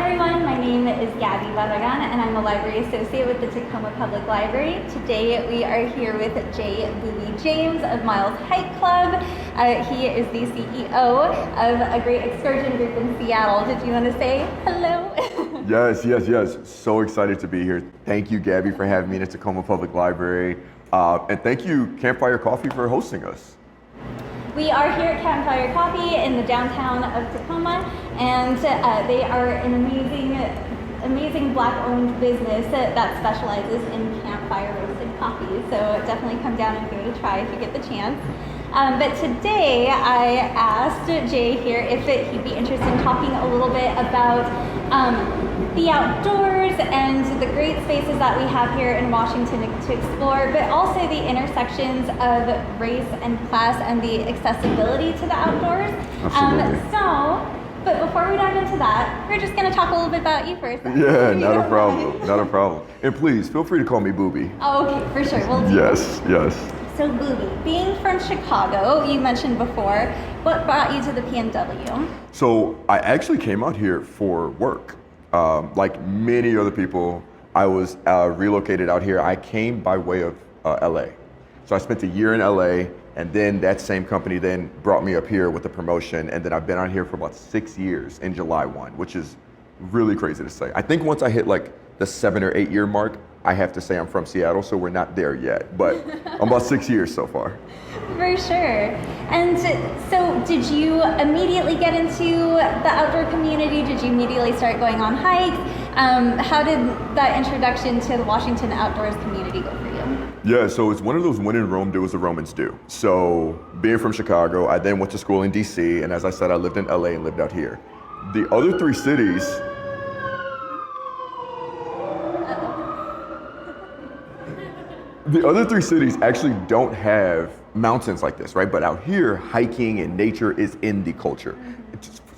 everyone, my name is Gabby Barragan and I'm a library associate with the Tacoma Public Library. Today we are here with Jay Booby James of Miles Hike Club. He is the CEO of a great excursion group in Seattle. Did you want to say hello? Yes. So excited to be here. Thank you, Gabby, for having me in the Tacoma Public Library. And thank you, Campfire Coffee, for hosting us. We are here at Campfire Coffee in the downtown of Tacoma, and they are an amazing Black-owned business that specializes in campfire roasted coffee. So definitely come down and give it a try if you get the chance. But today I asked Jay here if he'd be interested in talking a little bit about the outdoors and the great spaces that we have here in Washington to explore, but also the intersections of race and class and the accessibility to the outdoors. But before we dive into that, we're just going to talk a little bit about you first. Yeah, not a problem. And please, feel free to call me Booby. Oh, okay, for sure. We'll do Yes. So Booby, being from Chicago, you mentioned before, what brought you to the PNW? So I actually came out here for work. Like many other people, I was relocated out here. I came by way of LA. So I spent a year in LA, and then that same company then brought me up here with a promotion, and then I've been out here for about 6 years in July 1, which is really crazy to say. I think once I hit like the 7 or 8 year mark, I have to say I'm from Seattle, so we're not there yet, but I'm about 6 years so far. For sure. And so did you immediately get into the outdoor community? Did you immediately start going on hikes? How did that introduction to the Washington outdoors community go for you? Yeah, so it's one of those when in Rome, do as the Romans do. So being from Chicago, I then went to school in DC, and as I said, I lived in LA and lived out here. The other three cities, actually don't have mountains like this, right? But out here, hiking and nature is in the culture.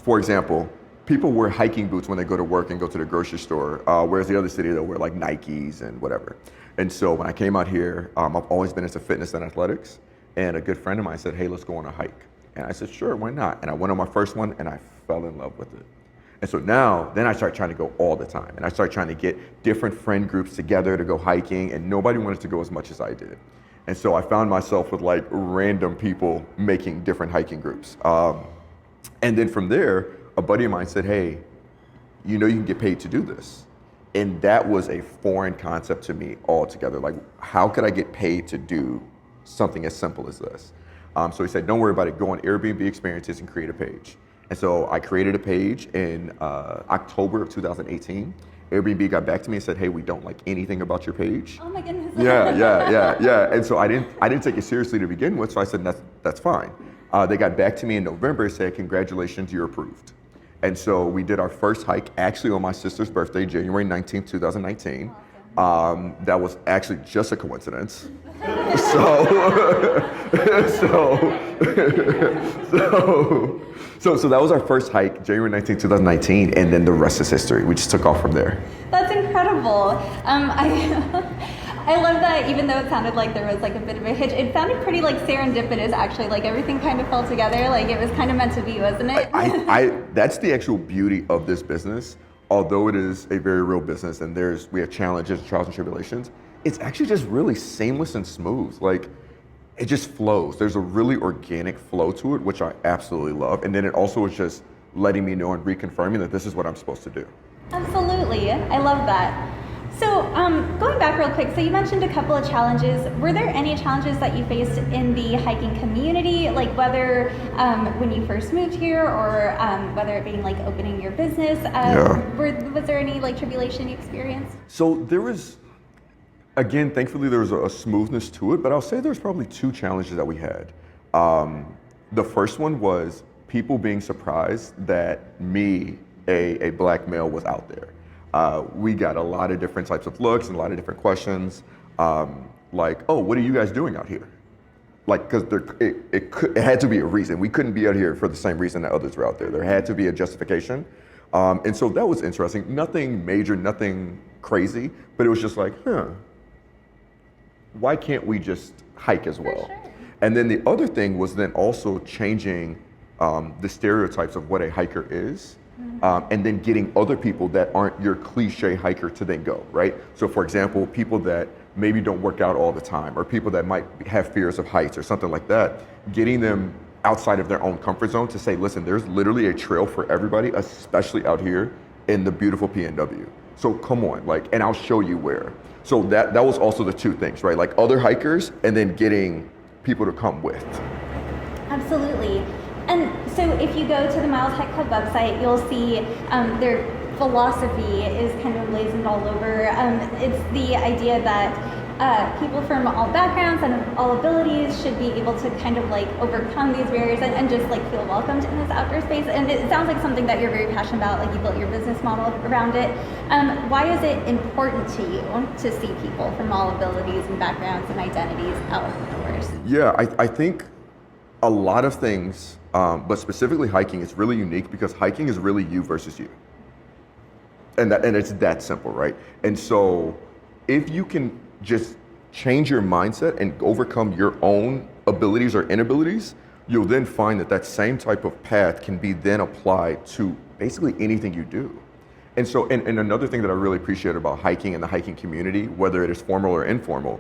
For example, people wear hiking boots when they go to work and go to the grocery store, whereas the other city, they'll wear like Nikes and whatever. And so when I came out here, I've always been into fitness and athletics, and a good friend of mine said, hey, let's go on a hike. And I said, sure, why not? And I went on my first one, and I fell in love with it. And so then I started trying to go all the time. And I started trying to get different friend groups together to go hiking, and nobody wanted to go as much as I did. And so I found myself with like random people making different hiking groups. And then from there, a buddy of mine said, hey, you can get paid to do this. And that was a foreign concept to me altogether. Like, how could I get paid to do something as simple as this? So he said, don't worry about it. Go on Airbnb Experiences and create a page. And so I created a page in October of 2018. Airbnb got back to me and said, hey, we don't like anything about your page. Oh my goodness. Yeah. And so I didn't take it seriously to begin with, so I said, that's fine. They got back to me in November and said, congratulations, you're approved. And so we did our first hike actually on my sister's birthday, January 19th, 2019. That was actually just a coincidence. So that was our first hike, January 19th, 2019, and then the rest is history. We just took off from there. That's incredible. I love that even though it sounded like there was like a bit of a hitch, it sounded pretty like serendipitous actually, like everything kind of fell together, like it was kind of meant to be, wasn't it? That's the actual beauty of this business. Although it is a very real business and we have challenges, trials and tribulations, it's actually just really seamless and smooth. Like, it just flows. There's a really organic flow to it, which I absolutely love. And then it also is just letting me know and reconfirming that this is what I'm supposed to do. Absolutely, I love that. So going back real quick, so you mentioned a couple of challenges. Were there any challenges that you faced in the hiking community, like whether when you first moved here or whether it being like opening your business? Was there any like tribulation you experienced? So there was, again, thankfully there was a smoothness to it, but I'll say there's probably two challenges that we had. The first one was people being surprised that me, a black male, was out there. We got a lot of different types of looks and a lot of different questions, like, oh, what are you guys doing out here? Like, because it had to be a reason. We couldn't be out here for the same reason that others were out there. There had to be a justification. And so that was interesting. Nothing major, nothing crazy, but it was just like, why can't we just hike as well? For sure. And then the other thing was then also changing the stereotypes of what a hiker is. and then getting other people that aren't your cliche hiker to then go, right? So for example, people that maybe don't work out all the time, or people that might have fears of heights or something like that, getting them outside of their own comfort zone to say, listen, there's literally a trail for everybody, especially out here in the beautiful PNW. So come on, like, and I'll show you where. So that was also the two things, right? Like other hikers and then getting people to come with. Absolutely. And so if you go to the Miles Hike Club website, you'll see their philosophy is kind of blazoned all over. It's the idea that people from all backgrounds and all abilities should be able to kind of like overcome these barriers and just like feel welcomed in this outdoor space. And it sounds like something that you're very passionate about, like you built your business model around it. Why is it important to you to see people from all abilities and backgrounds and identities outdoors? Yeah, I think a lot of things, but specifically hiking is really unique because hiking is really you versus you. And it's that simple, right? And so if you can just change your mindset and overcome your own abilities or inabilities, you'll then find that that same type of path can be then applied to basically anything you do. And so, and another thing that I really appreciate about hiking and the hiking community, whether it is formal or informal,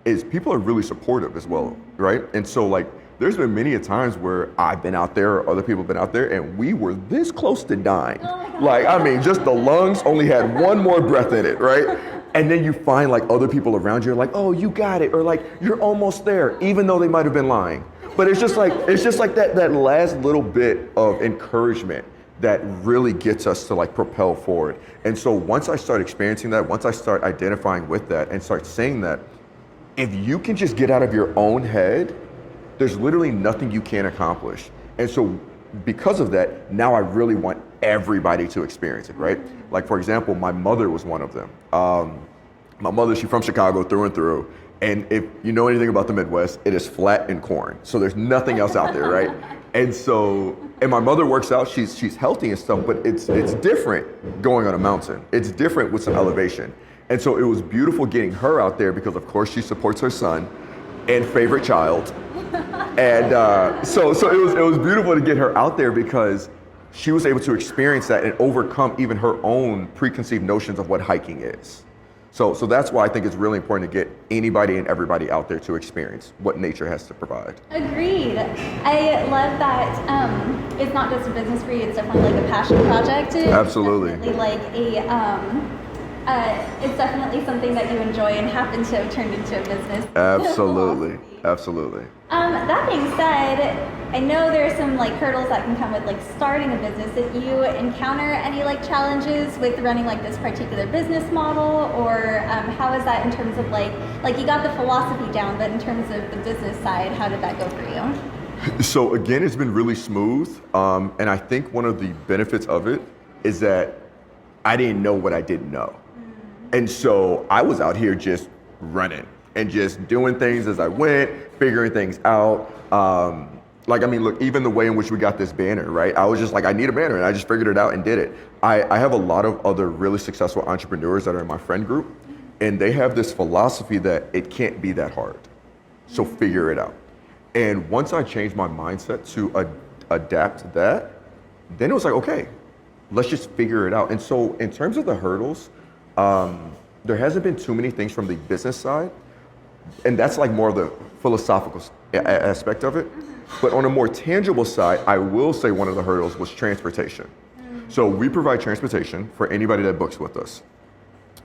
is people are really supportive as well, right? And so like, there's been many a times where I've been out there or other people have been out there and we were this close to dying. Oh like, I mean, just the lungs only had one more breath in it, right? And then you find like other people around you are like, oh, you got it. Or like, you're almost there, even though they might've been lying. But it's just like that last little bit of encouragement that really gets us to like propel forward. And so once I start experiencing that, once I start identifying with that and start saying that, if you can just get out of your own head, there's literally nothing you can't accomplish. And so because of that, now I really want everybody to experience it, right? Like for example, my mother was one of them. My mother, she's from Chicago through and through. And if you know anything about the Midwest, it is flat and corn. So there's nothing else out there, right? And so, and my mother works out, she's healthy and stuff, but it's different going on a mountain. It's different with some elevation. And so it was beautiful getting her out there because of course she supports her son and favorite child. And so it was beautiful to get her out there because she was able to experience that and overcome even her own preconceived notions of what hiking is. So that's why I think it's really important to get anybody and everybody out there to experience what nature has to provide. Agreed. I love that it's not just a business for you, it's definitely like a passion project. Absolutely. Definitely like it's definitely something that you enjoy and happen to have turned into a business. Absolutely. Absolutely. That being said, I know there are some like hurdles that can come with like starting a business. If you encounter any like challenges with running like this particular business model, or how is that in terms of like you got the philosophy down, but in terms of the business side, how did that go for you? So again, it's been really smooth. And I think one of the benefits of it is that I didn't know what I didn't know. And so I was out here just running and just doing things as I went, figuring things out. Like, I mean, look, even the way in which we got this banner, right? I was just like, I need a banner, and I just figured it out and did it. I have a lot of other really successful entrepreneurs that are in my friend group, and they have this philosophy that it can't be that hard, so figure it out. And once I changed my mindset to adapt to that, then it was like, okay, let's just figure it out. And so in terms of the hurdles, there hasn't been too many things from the business side, and that's like more of the philosophical aspect of it. But on a more tangible side, I will say one of the hurdles was transportation. So we provide transportation for anybody that books with us.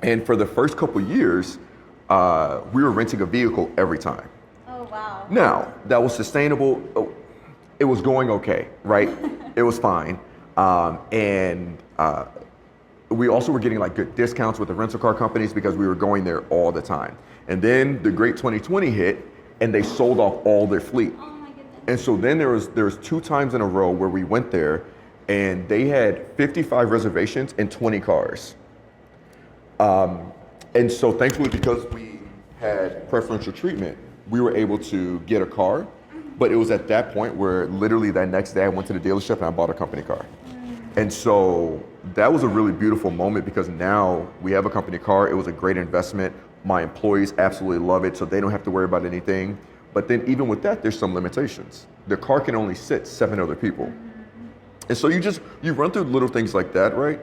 And for the first couple years, we were renting a vehicle every time. Oh, wow. Now, that was sustainable. It was going okay, right? It was fine. And we also were getting like good discounts with the rental car companies because we were going there all the time. And then the great 2020 hit and they sold off all their fleet. Oh my goodness. And so then there was 2 times in a row where we went there and they had 55 reservations and 20 cars. And so thankfully, because we had preferential treatment, we were able to get a car. But it was at that point where literally that next day I went to the dealership and I bought a company car. And so that was a really beautiful moment because now we have a company car. It was a great investment. My employees absolutely love it, so they don't have to worry about anything. But then even with that, there's some limitations. The car can only sit 7 other people. And so you run through little things like that, right?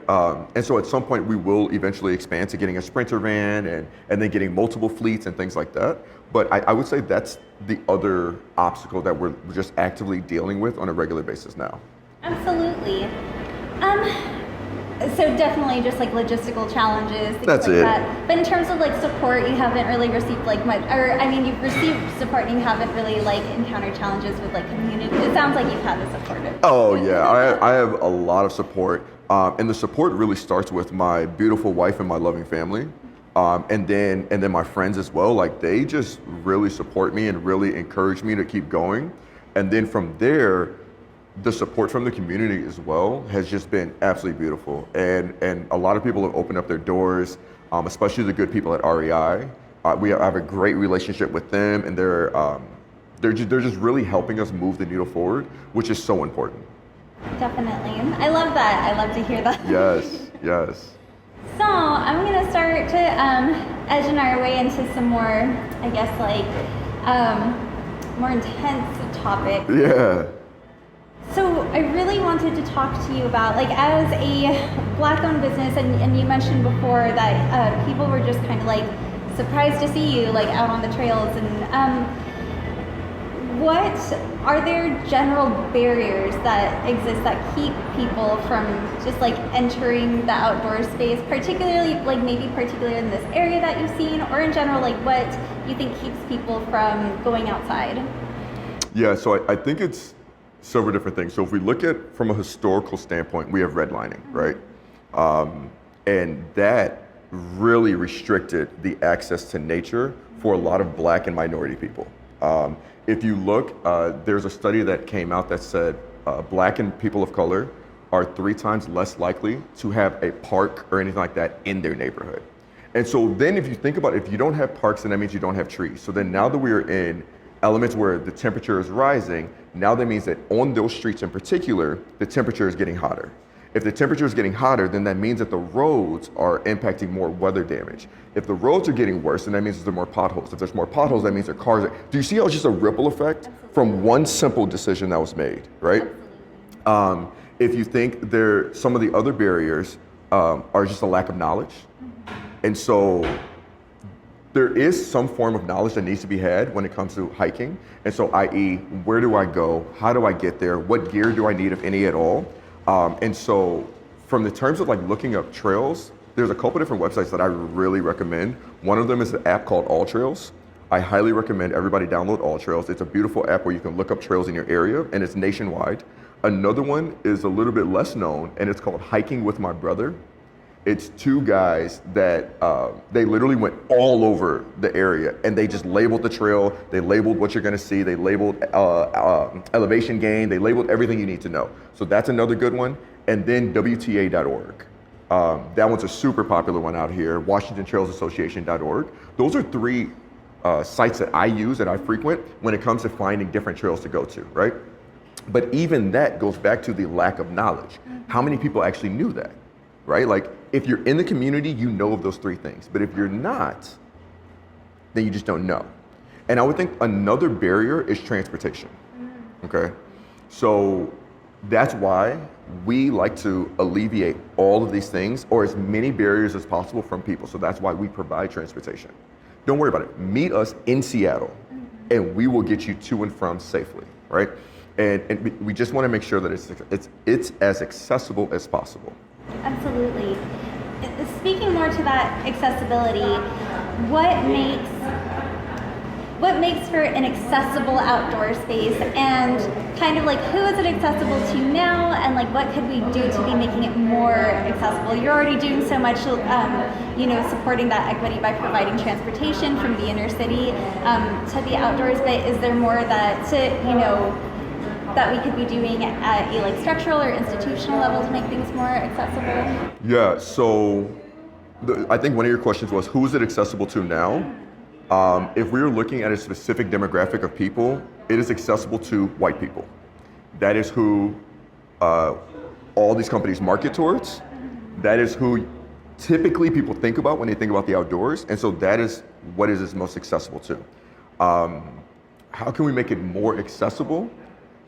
And so at some point we will eventually expand to getting a Sprinter van and then getting multiple fleets and things like that. But I would say that's the other obstacle that we're just actively dealing with on a regular basis now. Absolutely. So definitely just like logistical challenges, things That's like it. that. But in terms of like support, you haven't really received like much, or I mean, you've received support and you haven't really like encountered challenges with like community. It sounds like you've had the support. Oh yeah, I have a lot of support, and the support really starts with my beautiful wife and my loving family, and then my friends as well. Like they just really support me and really encourage me to keep going, and then from there, the support from the community as well has just been absolutely beautiful, and a lot of people have opened up their doors, especially the good people at REI. I have a great relationship with them, and they're just really helping us move the needle forward, which is so important. Definitely. I love that. I love to hear that. Yes, yes. So I'm going to start to edging our way into some more, I guess, like more intense topics. Yeah. So I really wanted to talk to you about, like, as a Black-owned business, and you mentioned before that people were just kind of like surprised to see you like out on the trails, and what are there general barriers that exist that keep people from just like entering the outdoor space, particularly in this area that you've seen, or in general, like what you think keeps people from going outside? Yeah, so I think it's several different things. So if we look at from a historical standpoint, we have redlining, right? And that really restricted the access to nature for a lot of Black and minority people. If you look, there's a study that came out that said Black and people of color are 3 times less likely to have a park or anything like that in their neighborhood. And so then if you think about it, if you don't have parks, then that means you don't have trees. So then now that we are in elements where the temperature is rising, now that means that on those streets in particular, the temperature is getting hotter. If the temperature is getting hotter, then that means that the roads are impacting more weather damage. If the roads are getting worse, then that means there are more potholes. If there's more potholes, that means there are cars. Do you see how it's just a ripple effect from one simple decision that was made, right? If you think some of the other barriers are just a lack of knowledge. And so there is some form of knowledge that needs to be had when it comes to hiking. And so, i.e., where do I go? How do I get there? What gear do I need, if any at all? And so from the terms of like looking up trails, there's a couple different websites that I really recommend. One of them is an app called All Trails. I highly recommend everybody download All Trails. It's a beautiful app where you can look up trails in your area, and it's nationwide. Another one is a little bit less known, and it's called Hiking with My Brother. It's 2 guys that they literally went all over the area, and they just labeled the trail. They labeled what you're going to see. They labeled elevation gain. They labeled everything you need to know. So that's another good one. And then WTA.org. That one's a super popular one out here. WashingtonTrailsAssociation.org. Those are 3 sites that I use, that I frequent when it comes to finding different trails to go to, right? But even that goes back to the lack of knowledge. How many people actually knew that? Right? Like if you're in the community, you know of those 3 things. But if you're not, then you just don't know. And I would think another barrier is transportation. Okay? So that's why we like to alleviate all of these things, or as many barriers as possible, from people. So that's why we provide transportation. Don't worry about it. Meet us in Seattle and we will get you to and from safely, right? And we just want to make sure that it's as accessible as possible. Absolutely. Speaking more to that accessibility, what makes for an accessible outdoor space, and kind of like who is it accessible to now, and like what could we do to be making it more accessible? You're already doing so much, supporting that equity by providing transportation from the inner city to the outdoors, but is there more that we could be doing at a like structural or institutional level to make things more accessible? Yeah, so I think one of your questions was, who is it accessible to now? If we were looking at a specific demographic of people, it is accessible to white people. That is who all these companies market towards. That is who typically people think about when they think about the outdoors. And so that is what it is most accessible to. How can we make it more accessible?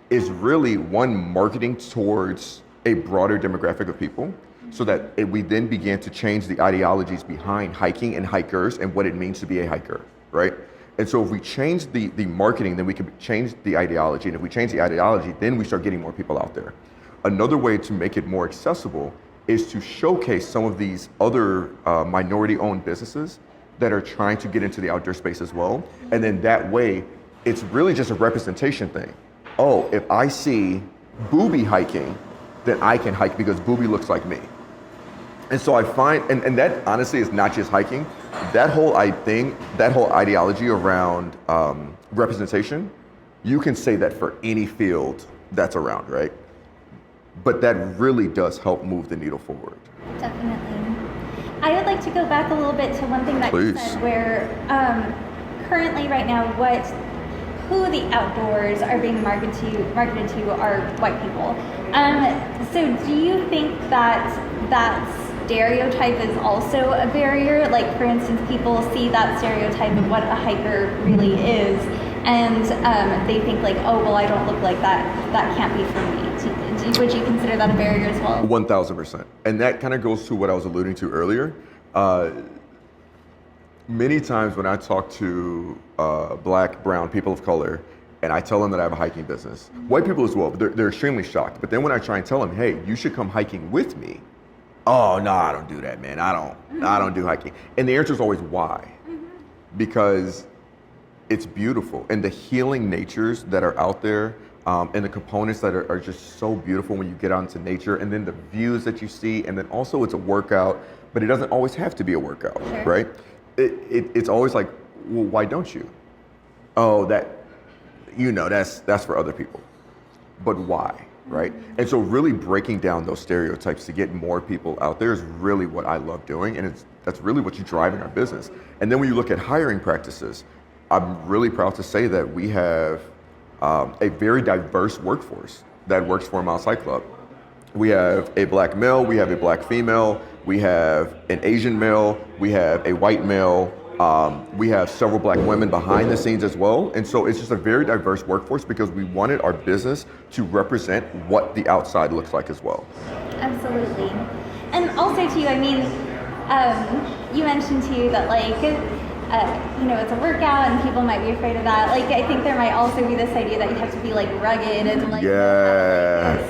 Is really, one, marketing towards a broader demographic of people, so that we then began to change the ideologies behind hiking and hikers and what it means to be a hiker, right? And so if we change the marketing, then we can change the ideology. And if we change the ideology, then we start getting more people out there. Another way to make it more accessible is to showcase some of these other minority-owned businesses that are trying to get into the outdoor space as well. And then that way, it's really just a representation thing. Oh, if I see Booby hiking, then I can hike because Booby looks like me. And so I find, and that honestly is not just hiking, that whole ideology around representation, you can say that for any field that's around, right? But that really does help move the needle forward. Definitely. I would like to go back a little bit to one thing that you said, where currently right now, who the outdoors are being marketed to are white people. So do you think that stereotype is also a barrier? Like, for instance, people see that stereotype of what a hiker really is, and they think like, oh, well, I don't look like that. That can't be for me. Would you consider that a barrier as well? 1,000%. And that kind of goes to what I was alluding to earlier. Many times when I talk to Black, brown people of color, and I tell them that I have a hiking business, white people as well, but they're extremely shocked. But then when I try and tell them, hey, you should come hiking with me, oh, no, I don't do that, man. I don't do hiking. And the answer is always why? Because it's beautiful. And the healing natures that are out there, and the components that are just so beautiful when you get out into nature, and then the views that you see, and then also it's a workout, but it doesn't always have to be a workout, sure. Right? It's always like, well, why don't you? Oh, that's for other people. But why, right? And so really breaking down those stereotypes to get more people out there is really what I love doing, and that's really what you drive in our business. And then when you look at hiring practices, I'm really proud to say that we have a very diverse workforce that works for Mile High Club. We have a Black male, we have a Black female, we have an Asian male, we have a white male, we have several Black women behind the scenes as well. And so it's just a very diverse workforce because we wanted our business to represent what the outside looks like as well. Absolutely. And also too, I mean, you mentioned too that it's a workout and people might be afraid of that. Like, I think there might also be this idea that you have to be like rugged and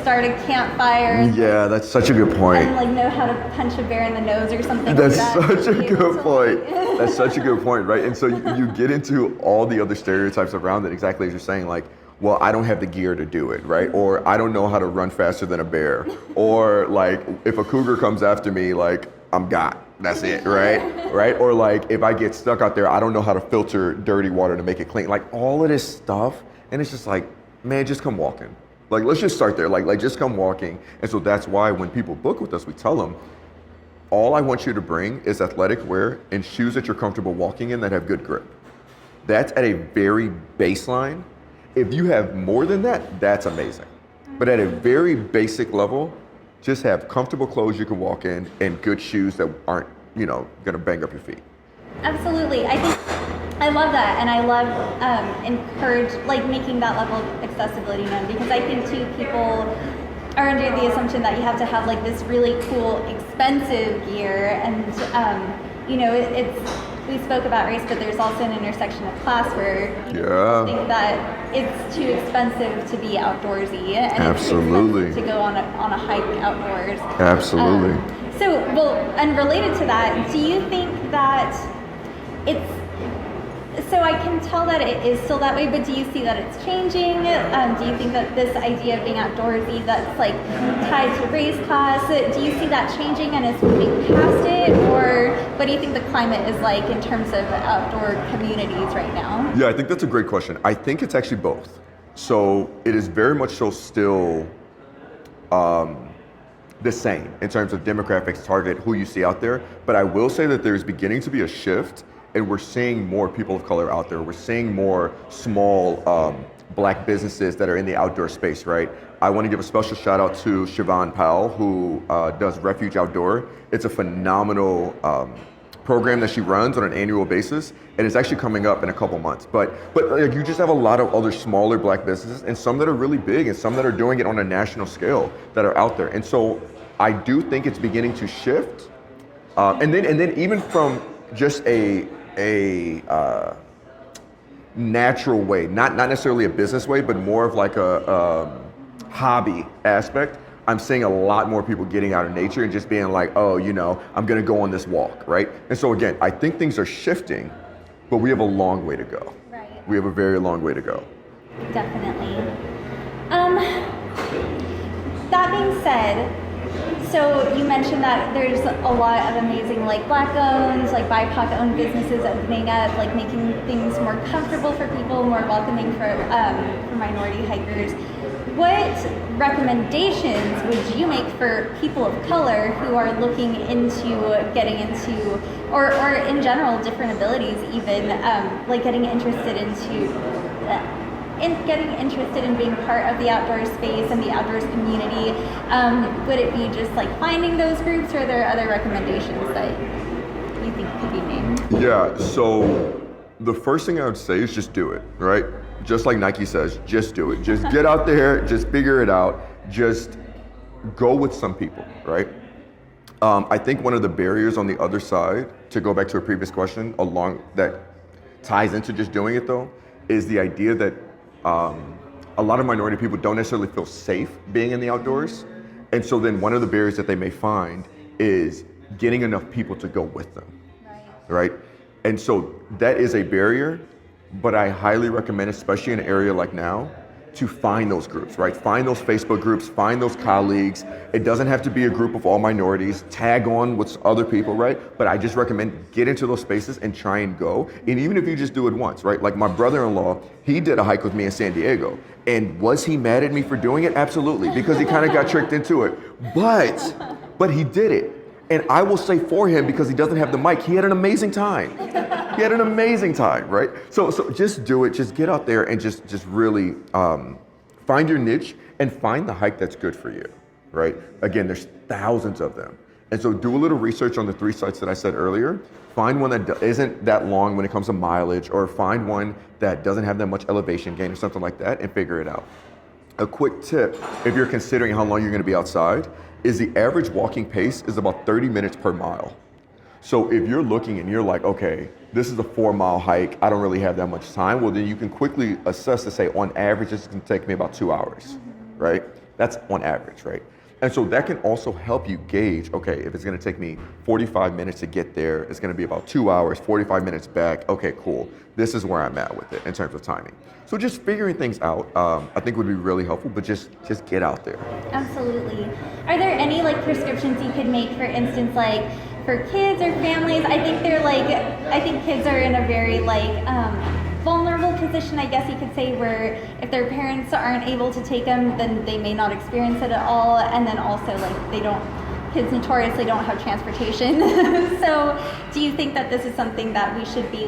start a campfire. Yeah, that's such a good point. And know how to punch a bear in the nose or something that's like that. That's such a good point. That's such a good point, right? And so you get into all the other stereotypes around it, exactly as you're saying, like, well, I don't have the gear to do it, right? Or I don't know how to run faster than a bear. Or like, if a cougar comes after me, like, I'm got. That's it, right? Right? Or like, if I get stuck out there, I don't know how to filter dirty water to make it clean. Like all of this stuff, and it's just like, man, just come walking. Like, let's just start there. Like just come walking. And so that's why when people book with us, we tell them, all I want you to bring is athletic wear and shoes that you're comfortable walking in that have good grip. That's at a very baseline. If you have more than that, that's amazing. But at a very basic level, just have comfortable clothes you can walk in and good shoes that aren't, gonna bang up your feet. Absolutely. I love that, and I love making that level of accessibility known, because I think too people are under the assumption that you have to have like this really cool, expensive gear, and we spoke about race, but there's also an intersection of class where people think that it's too expensive to be outdoorsy, and absolutely it's too expensive to go on a hike outdoors. Absolutely. And related to that, do you think that so I can tell that it is still that way, but do you see that it's changing? Do you think that this idea of being outdoorsy that's like tied to race class, do you see that changing and it's moving past it? Or what do you think the climate is like in terms of outdoor communities right now? Yeah, I think that's a great question. I think it's actually both. So it is very much so still the same in terms of demographics, target, who you see out there. But I will say that there's beginning to be a shift, and we're seeing more people of color out there. We're seeing more small Black businesses that are in the outdoor space, right? I want to give a special shout out to Siobhan Powell, who does Refuge Outdoor. It's a phenomenal program that she runs on an annual basis, and it's actually coming up in a couple months. But like, you just have a lot of other smaller Black businesses, and some that are really big, and some that are doing it on a national scale that are out there. And so I do think it's beginning to shift, and then even from just a natural way, not necessarily a business way, but more of like a hobby aspect. I'm seeing a lot more people getting out of nature and just being like, oh, you know, I'm gonna go on this walk, right? And so again, I think things are shifting, but we have a long way to go. Right. We have a very long way to go. Definitely. That being said, so you mentioned that there's a lot of amazing like Black-owned, like BIPOC owned businesses opening up, like making things more comfortable for people, more welcoming for minority hikers. What recommendations would you make for people of color who are looking into getting into, or in general, different abilities even, like getting interested in being part of the outdoor space and the outdoors community? Would it be just like finding those groups, or are there other recommendations that you think could be made? Yeah, so the first thing I would say is just do it, right? Just like Nike says, just do it. Just get out there, just figure it out, just go with some people, right? I think one of the barriers on the other side, to go back to a previous question, along that ties into just doing it though, is the idea that a lot of minority people don't necessarily feel safe being in the outdoors. And so then one of the barriers that they may find is getting enough people to go with them, right? And so that is a barrier, but I highly recommend, especially in an area like now, to find those groups, right? Find those Facebook groups, find those colleagues. It doesn't have to be a group of all minorities. Tag on with other people, right? But I just recommend get into those spaces and try and go. And even if you just do it once, right? Like my brother-in-law, he did a hike with me in San Diego. And was he mad at me for doing it? Absolutely, because he kind of got tricked into it. But he did it. And I will say for him, because he doesn't have the mic, he had an amazing time. He had an amazing time, right? So just do it, just get out there and just really find your niche and find the hike that's good for you, right? Again, there's thousands of them. And so do a little research on the 3 sites that I said earlier. Find one that isn't that long when it comes to mileage, or find one that doesn't have that much elevation gain or something like that, and figure it out. A quick tip, if you're considering how long you're gonna be outside, is the average walking pace is about 30 minutes per mile. So if you're looking and you're like, okay, this is a 4-mile hike, I don't really have that much time, well then you can quickly assess to say, on average, this is gonna take me about 2 hours, right? That's on average, right? And so that can also help you gauge, okay, if it's gonna take me 45 minutes to get there, it's gonna be about 2 hours, 45 minutes back, okay, cool. This is where I'm at with it in terms of timing. So just figuring things out, I think would be really helpful, but just get out there. Absolutely. Are there any like prescriptions you could make, for instance, like for kids or families? I think kids are in a very vulnerable position, I guess you could say, where if their parents aren't able to take them, then they may not experience it at all. And then also kids notoriously don't have transportation. So do you think that this is something that we should be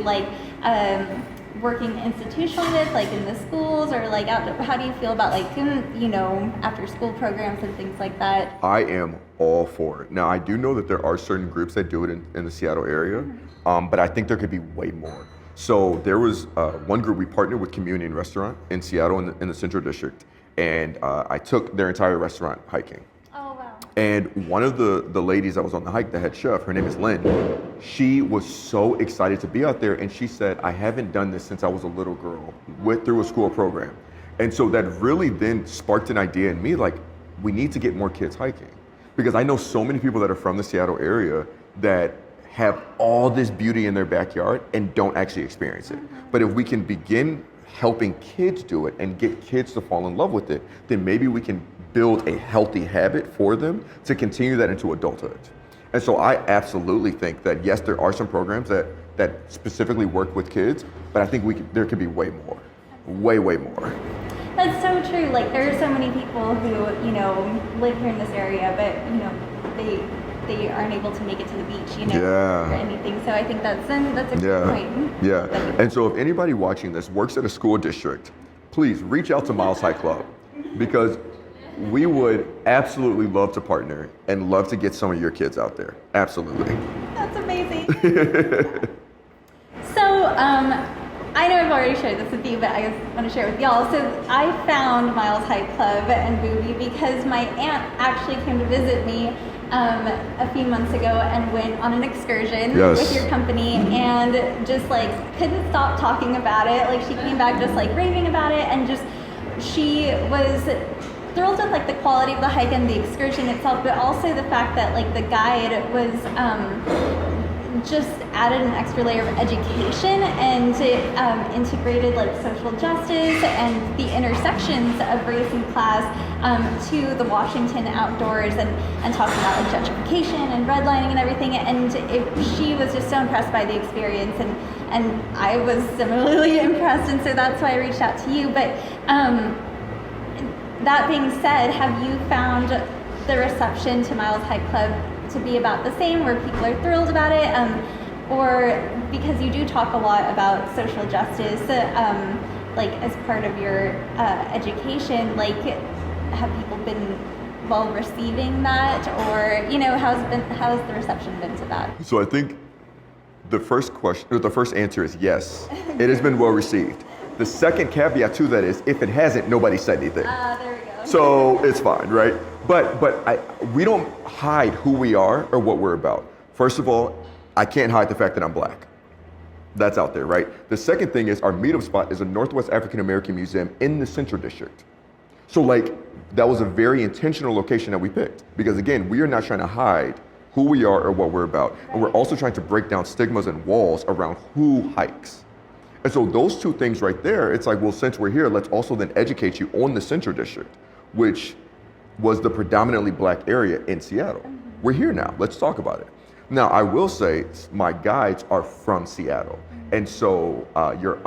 working institutionally with, like in the schools, or like out? How do you feel about after school programs and things like that? I am all for it. Now I do know that there are certain groups that do it in the Seattle area, but I think there could be way more. So there was one group, we partnered with Communion Restaurant in Seattle in the Central District, and I took their entire restaurant hiking. Oh, wow. And one of the ladies that was on the hike, the head chef, her name is Lynn, she was so excited to be out there, and she said, I haven't done this since I was a little girl, went through a school program. And so that really then sparked an idea in me, like, we need to get more kids hiking. Because I know so many people that are from the Seattle area that have all this beauty in their backyard and don't actually experience it. But if we can begin helping kids do it and get kids to fall in love with it, then maybe we can build a healthy habit for them to continue that into adulthood. And so I absolutely think that yes, there are some programs that specifically work with kids, but I think there could be way more, way more. That's so true. Like, there are so many people who, live here in this area, but, they aren't able to make it to the beach, or anything. So I think that's a good point. Yeah. And so if anybody watching this works at a school district, please reach out to Miles Hike Club, because we would absolutely love to partner and love to get some of your kids out there. Absolutely. That's amazing. So, I know I've already shared this with you, but I just want to share it with y'all. So I found Miles Hike Club and Booby because my aunt actually came to visit me a few months ago and went on an excursion with your company and just like couldn't stop talking about it. Like she came back just like raving about it, and just she was thrilled with like the quality of the hike and the excursion itself, but also the fact that like the guide was just added an extra layer of education, and it integrated like social justice and the intersections of race and class to the Washington outdoors, and talking about like gentrification and redlining and everything. And she was just so impressed by the experience, and I was similarly impressed, and so that's why I reached out to you. But that being said, have you found the reception to Miles Hike Club to be about the same, where people are thrilled about it, or because you do talk a lot about social justice, like as part of your education, like have people been well receiving that, or how's the reception been to that? So I think the first answer is yes. It has been well received. The second caveat to that is if it hasn't, nobody said anything. There we go. So it's fine, right? But we don't hide who we are or what we're about. First of all, I can't hide the fact that I'm Black. That's out there, right? The second thing is our meetup spot is a Northwest African American Museum in the Central District. So like that was a very intentional location that we picked, because again, we are not trying to hide who we are or what we're about. And we're also trying to break down stigmas and walls around who hikes. And so those two things right there, it's like, well, since we're here, let's also then educate you on the Central District, which was the predominantly Black area in Seattle. We're here now, let's talk about it. Now, I will say my guides are from Seattle. And so your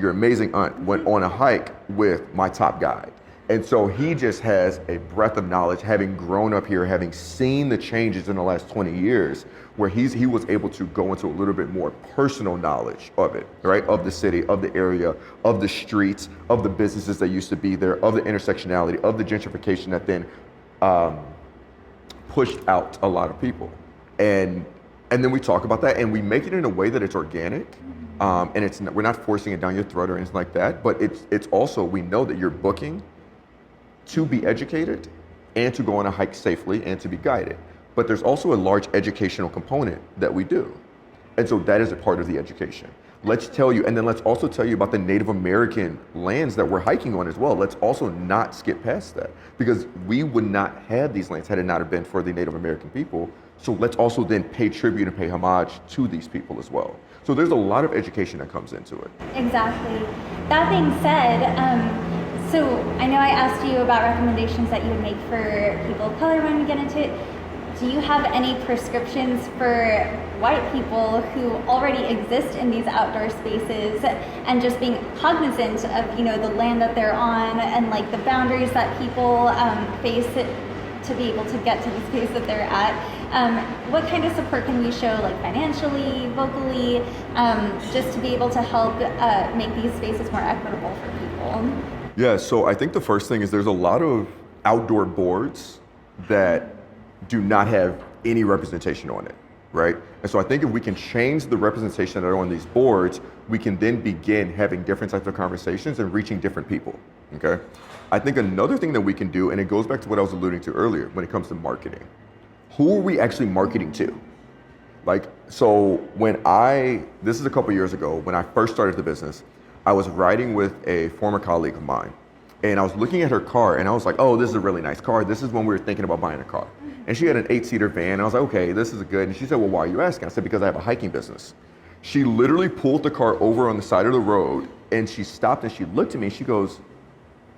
amazing aunt went on a hike with my top guide. And so he just has a breadth of knowledge, having grown up here, having seen the changes in the last 20 years, where he was able to go into a little bit more personal knowledge of it, right? Of the city, of the area, of the streets, of the businesses that used to be there, of the intersectionality, of the gentrification that then pushed out a lot of people. And then we talk about that, and we make it in a way that it's organic, and we're not forcing it down your throat or anything like that, but it's also, we know that you're booking to be educated and to go on a hike safely and to be guided. But there's also a large educational component that we do. And so that is a part of the education. Let's tell you, and then let's also tell you about the Native American lands that we're hiking on as well. Let's also not skip past that, because we would not have these lands had it not have been for the Native American people. So let's also then pay tribute and pay homage to these people as well. So there's a lot of education that comes into it. Exactly. That being said, so I know I asked you about recommendations that you would make for people of color when we get into it. Do you have any prescriptions for white people who already exist in these outdoor spaces, and just being cognizant of the land that they're on and like the boundaries that people face to be able to get to the space that they're at? What kind of support can we show, like financially, vocally, just to be able to help make these spaces more equitable for people? Yeah, so I think the first thing is there's a lot of outdoor boards that do not have any representation on it, right? And so I think if we can change the representation that are on these boards, we can then begin having different types of conversations and reaching different people, okay? I think another thing that we can do, and it goes back to what I was alluding to earlier when it comes to marketing. Who are we actually marketing to? Like, so this is a couple years ago, when I first started the business, I was riding with a former colleague of mine, and I was looking at her car, and I was like, oh, this is a really nice car. This is when we were thinking about buying a car. And she had an 8-seater van, and I was like, okay, this is good. And she said, well, why are you asking? I said, because I have a hiking business. She literally pulled the car over on the side of the road, and she stopped, and she looked at me, and she goes,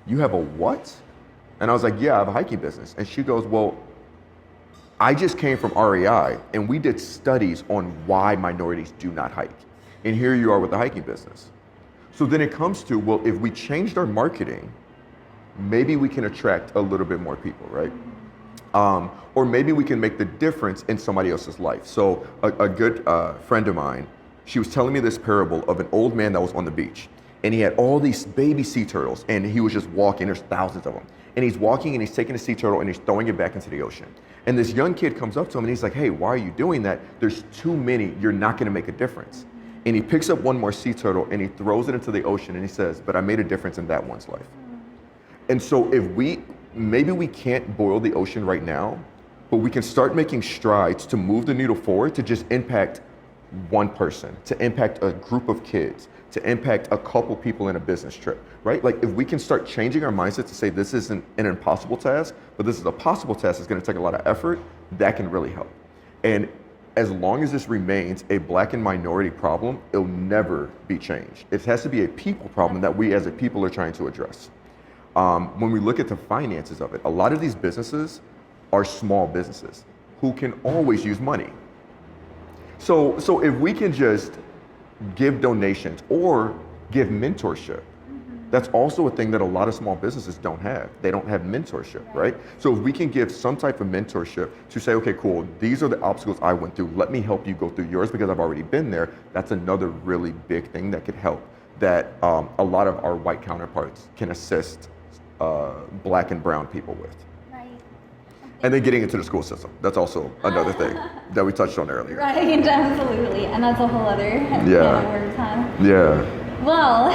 you have a what? And I was like, yeah, I have a hiking business. And she goes, well, I just came from REI, and we did studies on why minorities do not hike. And here you are with the hiking business. So then it comes to, well, if we changed our marketing, maybe we can attract a little bit more people, right? Or maybe we can make the difference in somebody else's life. So a good friend of mine, she was telling me this parable of an old man that was on the beach, and he had all these baby sea turtles, and he was just walking, there's thousands of them. And he's walking and he's taking a sea turtle and he's throwing it back into the ocean. And this young kid comes up to him and he's like, hey, why are you doing that? There's too many, you're not gonna make a difference. And he picks up one more sea turtle and he throws it into the ocean and he says, but I made a difference in that one's life. And so maybe we can't boil the ocean right now, but we can start making strides to move the needle forward to just impact one person, to impact a group of kids, to impact a couple people in a business trip, right? Like if we can start changing our mindset to say this isn't an impossible task, but this is a possible task that's gonna take a lot of effort, that can really help. And as long as this remains a Black and minority problem, it'll never be changed. It has to be a people problem that we as a people are trying to address. When we look at the finances of it, a lot of these businesses are small businesses who can always use money. So if we can just give donations or give mentorship, that's also a thing that a lot of small businesses don't have. They don't have mentorship, right? So if we can give some type of mentorship to say, okay, cool, these are the obstacles I went through. Let me help you go through yours because I've already been there. That's another really big thing that could help that a lot of our white counterparts can assist Black and brown people with. Right. And then getting into the school system. That's also another thing that we touched on earlier. Right, absolutely. And that's a whole other can of worms, huh? Yeah. Well,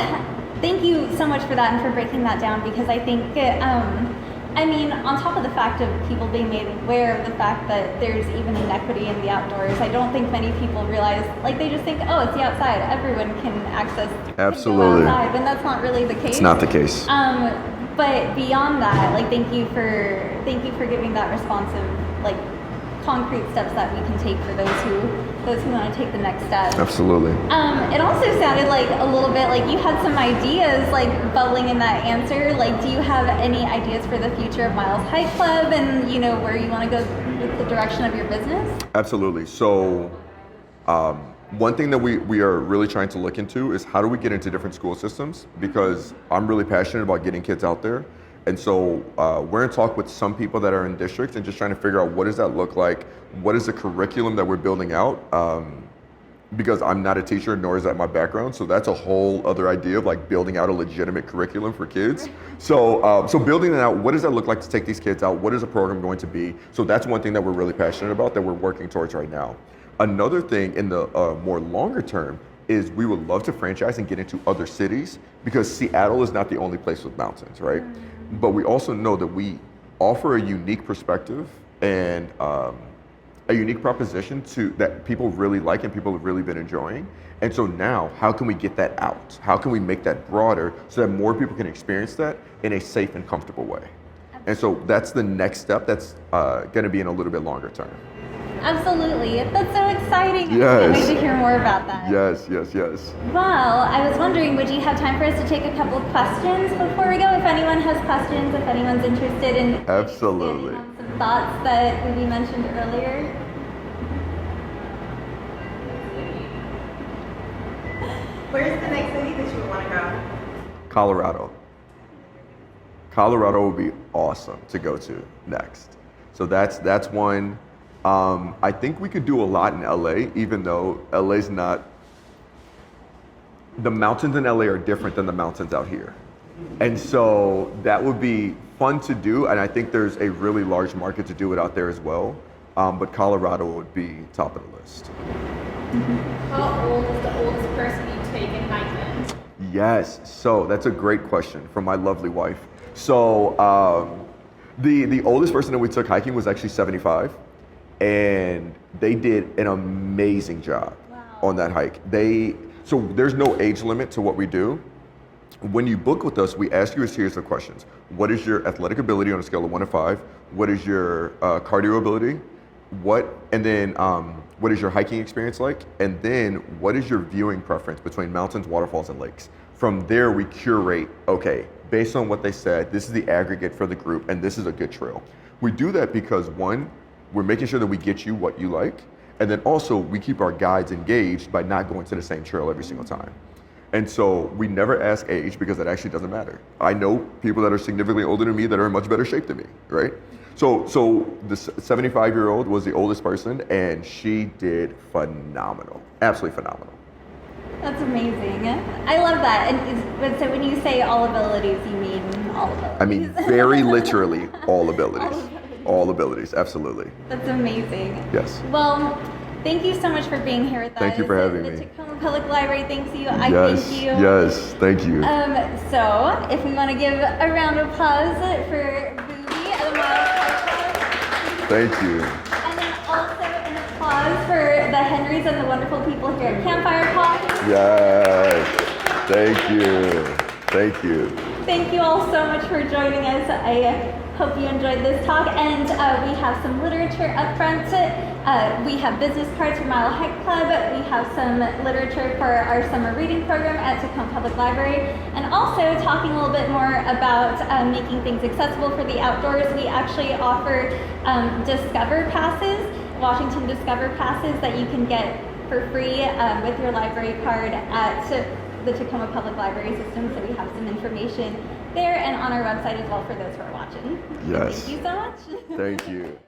thank you so much for that and for breaking that down, because I think, I mean, on top of the fact of people being made aware of the fact that there's even inequity in the outdoors, I don't think many people realize, like they just think, oh, it's the outside, everyone can access Absolutely. Can go outside, when that's not really the case. It's not the case. But beyond that, like thank you for giving that responsive, like concrete steps that we can take for those who want to take the next step. Absolutely. It also sounded like a little bit like you had some ideas like bubbling in that answer. Like, do you have any ideas for the future of Miles Hike Club and where you want to go with the direction of your business? Absolutely. So one thing that we are really trying to look into is how do we get into different school systems, because I'm really passionate about getting kids out there. And so we're in talk with some people that are in districts and just trying to figure out what does that look like? What is the curriculum that we're building out? Because I'm not a teacher, nor is that my background. So that's a whole other idea of like building out a legitimate curriculum for kids. So building that out, what does that look like to take these kids out? What is the program going to be? So that's one thing that we're really passionate about that we're working towards right now. Another thing in the more longer term is we would love to franchise and get into other cities, because Seattle is not the only place with mountains, right? But we also know that we offer a unique perspective and a unique proposition that people really like and people have really been enjoying. And so now, how can we get that out? How can we make that broader so that more people can experience that in a safe and comfortable way? And so that's the next step that's gonna be in a little bit longer term. Absolutely. That's so exciting. Yes. I can't wait to hear more about that. Yes. Well, I was wondering, would you have time for us to take a couple of questions before we go? If anyone has questions, if anyone's interested in Absolutely. some thoughts that we mentioned earlier. Where's the next city that you would want to go? Colorado. Colorado would be awesome to go to next. So that's one. I think we could do a lot in LA, even though LA's not, the mountains in LA are different than the mountains out here. And so that would be fun to do. And I think there's a really large market to do it out there as well. But Colorado would be top of the list. How old is the oldest person you've taken hiking? Yes, so that's a great question from my lovely wife. So the oldest person that we took hiking was actually 75. And they did an amazing job on that hike. So there's no age limit to what we do. When you book with us, we ask you a series of questions. What is your athletic ability on a scale of 1 to 5? What is your cardio ability? What is your hiking experience like? And then what is your viewing preference between mountains, waterfalls, and lakes? From there, we curate, okay, based on what they said, this is the aggregate for the group, and this is a good trail. We do that because one, we're making sure that we get you what you like. And then also we keep our guides engaged by not going to the same trail every single time. And so we never ask age because that actually doesn't matter. I know people that are significantly older than me that are in much better shape than me, right? So the 75-year-old was the oldest person and she did phenomenal, absolutely phenomenal. That's amazing. I love that. And so when you say all abilities, you mean all abilities? I mean, very literally all abilities. All abilities. all abilities, absolutely. That's amazing. Yes. Well, thank you so much for being here with us. Thank you for having the me. Tacoma Public Library thanks you. I Yes, thank you. yes, thank you. So, if we want to give a round of applause for Booby and the Miles Podcast. Thank you. And then also an applause for the Henrys and the wonderful people here at Campfire Coffee. Yes, thank you. Thank you. Thank you all so much for joining us. I hope you enjoyed this talk. And we have some literature up front. We have business cards for Mile Hike Club. We have some literature for our summer reading program at Tacoma Public Library. And also talking a little bit more about making things accessible for the outdoors. We actually offer Discover passes, Washington Discover passes that you can get for free with your library card at the Tacoma Public Library system. So we have some information there and on our website as well for those who are watching. Yes. Thank you so much. Thank you.